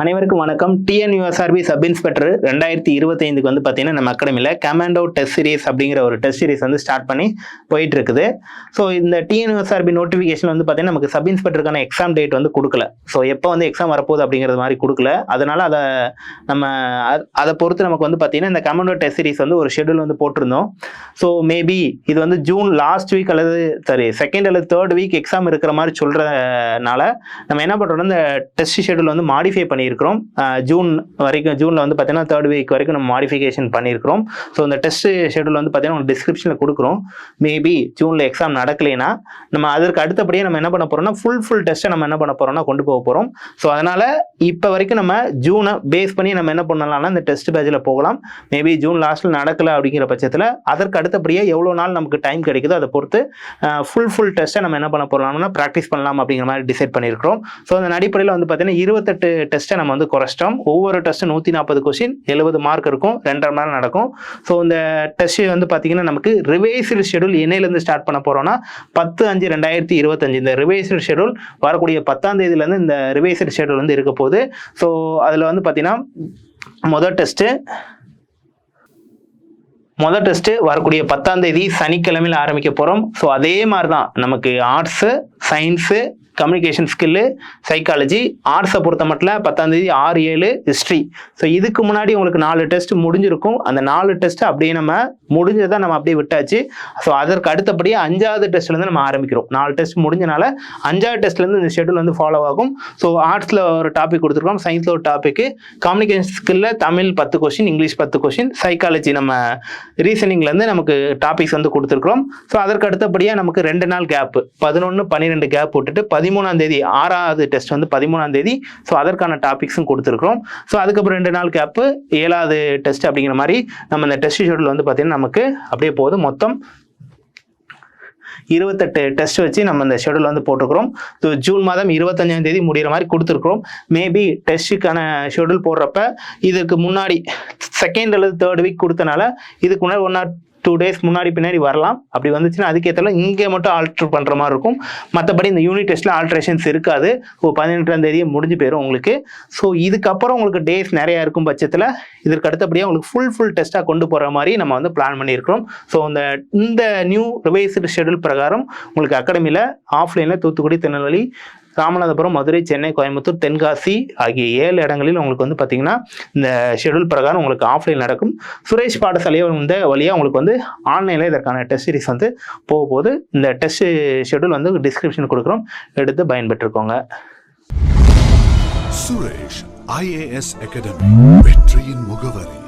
அனைவருக்கும் வணக்கம். TNUSRB sub inspector 2025க்கு வந்து பார்த்தீங்கன்னா நம்ம அகாடமியில் கமாண்டோ டெஸ்ட் சீரிஸ் அப்படிங்கிற ஒரு டெஸ்ட் சீரிஸ் வந்து ஸ்டார்ட் பண்ணி போயிட்டு இருக்குது. ஸோ இந்த டிஎன்யூஎஸ்ஆர்பி நோட்டிஃபிகேஷன் வந்து பார்த்தீங்கன்னா நமக்கு சப் இன்ஸ்பெக்டருக்கான எக்ஸாம் டேட் வந்து கொடுக்கல. ஸோ எப்போ வந்து எக்ஸாம் வரப்போகுது அப்படிங்கிறது மாதிரி கொடுக்கல. அதனால அதை பொறுத்து நமக்கு வந்து பார்த்தீங்கன்னா இந்த கமாண்டோ டெஸ்ட் சீரிஸ் வந்து ஒரு ஷெடியூல் வந்து போட்டிருந்தோம். ஸோ மேபி இது வந்து ஜூன் லாஸ்ட் வீக் அல்லது செகண்ட் அல்லது தேர்ட் வீக் எக்ஸாம் இருக்கிற மாதிரி சொல்கிறதுனால நம்ம என்ன பண்ணுறோம்னா இந்த டெஸ்ட் ஷெடியூல் வந்து மாடிஃபை பண்ணியிருக்கிறோம். ஜூன் வரைக்கும், ஜூனில் வந்து பார்த்தீங்கன்னா தேர்ட் வீக் வரைக்கும் நம்ம மாடிஃபிகேஷன் பண்ணியிருக்கிறோம். ஸோ இந்த டெஸ்ட் ஷெடியூல் வந்து பார்த்தீங்கன்னா உங்களுக்கு டிஸ்கிரிப்ஷனில் கொடுக்குறோம். மேபி ஜூனில் எக்ஸாம் நடக்கலைன்னா நம்ம அதற்கு அடுத்தபடியே நம்ம என்ன பண்ண போகிறோம்னா ஃபுல் டெஸ்ட்டை நம்ம என்ன பண்ண போகிறோம்னா கொண்டு போக போகிறோம். ஸோ அதனால் இப்போ வரைக்கும் நம்ம ஜூனை பேஸ் பண்ணி நம்ம என்ன பண்ணலாம்னா இந்த டெஸ்ட் பேட்சில் போகலாம். மேபி ஜூன் லாஸ்ட்டில் நடக்கலை அப்படிங்கிற பட்சத்தில் அதற்கு அடுத்தபடியே எவ்வளோ நாள் நமக்கு டைம் கிடைக்குதோ அதை பொறுத்து ஃபுல் டெஸ்ட்டை நம்ம என்ன பண்ண போகிறோம்னா ப்ராக்டிஸ் பண்ணலாம் அப்படிங்கிற மாதிரி டிசைட் பண்ணியிருக்கிறோம். ஸோ அந்த அடிப்படையில் வந்து பார்த்தீங்கன்னா 28 டெஸ்ட்டை நம்ம வந்து குறைச்சிட்டோம். ஒவ்வொரு டெஸ்ட்டும் 140 கொஸ்டின், 70 மார்க் இருக்கும், 2.5 மணி நேரம் நடக்கும். ஸோ இந்த டெஸ்ட் வந்து பார்த்தீங்கன்னா நமக்கு ரிவைஸ்டு ஷெடியூல் என்னையிலேருந்து ஸ்டார்ட் பண்ண போகிறோம்னா 10/5/2025 இந்த ரிவைஸ்டு ஷெடியூல் வரக்கூடிய 10ஆம் தேதியிலேருந்து இந்த ரிவைஸ்டு ஷெடியூல் வந்து இருக்க போகுது. ஸோ அதில் வந்து பார்த்தீங்கன்னா முதல் டெஸ்ட்டு வரக்கூடிய 10ஆம் தேதி சனிக்கிழமையில் ஆரம்பிக்க போகிறோம். ஸோ அதே மாதிரி தான் நமக்கு arts, science, communication skill, psychology. ஆர்ட்ஸை பொறுத்த மட்டும் 10ஆம் தேதி 6/7 ஹிஸ்ட்ரி. ஸோ இதுக்கு முன்னாடி உங்களுக்கு 4 டெஸ்ட் முடிஞ்சிருக்கும். அந்த 4 டெஸ்ட் அப்படியே நம்ம முடிஞ்சதை நம்ம அப்படியே விட்டாச்சு. ஸோ அதற்கு அடுத்தபடியே 5வது டெஸ்ட்லேருந்து நம்ம ஆரம்பிக்கிறோம். 4 டெஸ்ட் முடிஞ்சனால 5வது டெஸ்ட்லேருந்து இந்த ஷெடியூல் வந்து ஃபாலோ ஆகும். ஸோ ஆர்ட்ஸில் ஒரு டாபிக் கொடுத்துருக்கோம், சயின்ஸில் ஒரு டாபிக், கம்யூனிகேஷன் ஸ்கில்லில் Tamil 10 question, English 10 question, psychology நம்ம ரீசனிங்லேருந்து நமக்கு டாபிக்ஸ் வந்து கொடுத்துருக்குறோம். ஸோ அதற்கு அடுத்தபடியாக நமக்கு 2 நாள் கேப்பு, 11, 12 கேப் விட்டுட்டு 13ஆம் தேதி 6வது டெஸ்ட் வந்து 13ஆம் தேதி. ஸோ அதற்கான டாபிக்ஸும் கொடுத்துருக்குறோம். ஸோ அதுக்கப்புறம் 2 நாள் கேப்பு, 7வது டெஸ்ட் அப்படிங்கிற மாதிரி நம்ம இந்த டெஸ்ட் ஷெடியூல் வந்து பார்த்தீங்கன்னா நமக்கு அப்படியே போகுது. மொத்தம் 28 டெஸ்ட் வச்சு நம்ம இந்த ஷெடியூல் வந்து போட்டுக்கிறோம். ஸோ ஜூன் மாதம் 25ஆம் தேதி முடிகிற மாதிரி கொடுத்துருக்குறோம். மேபி டெஸ்ட்டுக்கான ஷெடியூல் போடுறப்ப இதுக்கு முன்னாடி செகண்ட் அல்லது தேர்ட் வீக் கொடுத்தனால இதுக்கு முன்னாடி 1 or 2 days முன்னாடி பின்னாடி வரலாம். அப்படி வந்துச்சுன்னா அதுக்கேற்ற இங்கே மட்டும் ஆல்ட்ரு பண்ணுற மாதிரி இருக்கும். மற்றபடி இந்த யூனிட் டெஸ்ட்டில் ஆல்ட்ரேஷன்ஸ் இருக்காது. 18ஆம் தேதியே முடிஞ்சு போயிடும் உங்களுக்கு. ஸோ இதுக்கப்புறம் உங்களுக்கு டேஸ் நிறையா இருக்கும் பட்சத்தில் இதற்கு அடுத்தபடியாக உங்களுக்கு ஃபுல் டெஸ்ட்டாக கொண்டு போகிற மாதிரி நம்ம வந்து பிளான் பண்ணியிருக்கிறோம். ஸோ இந்த நியூ ரிவைஸ்டு ஷெடியூல் பிரகாரம் உங்களுக்கு அகாடமியில் ஆஃப்லைனில் தூத்துக்குடி, திருநெல்வேலி, ராமநாதபுரம், மதுரை, சென்னை, கோயம்புத்தூர், தென்காசி ஆகிய 7 இடங்களில் உங்களுக்கு வந்து பார்த்தீங்கன்னா இந்த ஷெடியூல் பிரகாரம் உங்களுக்கு ஆஃப்லைன் நடக்கும். சுரேஷ் பாடசாலையை இந்த வழியாக உங்களுக்கு வந்து ஆன்லைனில் இதற்கான டெஸ்ட் சீரிஸ் வந்து போகும்போது இந்த டெஸ்ட் ஷெடியூல் வந்து டிஸ்கிரிப்ஷன் கொடுக்குறோம், எடுத்து பயன்பெற்றுக்கோங்க. சுரேஷ் IAS அகாடமி, வெற்றியின் முகவரி.